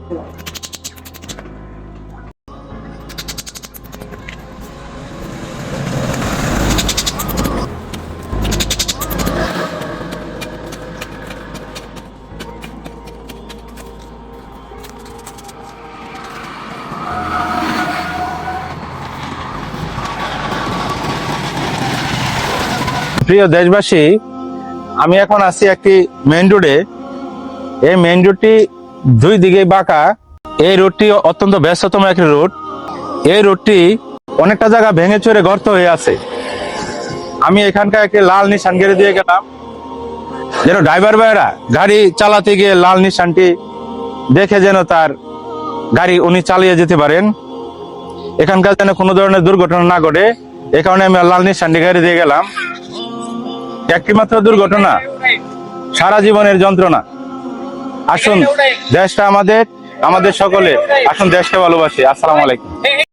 প্রিয় দেশবাসী, আমি এখন আছি একটি মেইন রোডে। এই মেইন রোডটি দুই দিকে বাঁকা। এই রোডটি অত্যন্ত ব্যস্ততম একটি রোড। এই রোডটি অনেকটা জায়গা ভেঙে চড়ে গর্ত হয়ে আছে। আমি এখানকার একটি লাল নিশান গেড়ে দিয়ে গেলাম, যেন ড্রাইভার ভাইরা গাড়ি চালাতে গিয়ে লাল নিশানটি দেখে যেন তার গাড়ি উনি চালিয়ে যেতে পারেন। এখানকার যেন কোনো ধরনের দুর্ঘটনা না ঘটে, এ কারণে আমি লাল নিশানটি গাড়ি দিয়ে গেলাম। একটি মাত্র দুর্ঘটনা, সারা জীবনের যন্ত্রণা। আসুন, দেশটা আমাদের, আমাদের সকলে। আসুন, দেশকে ভালোবাসি। আসসালামু আলাইকুম।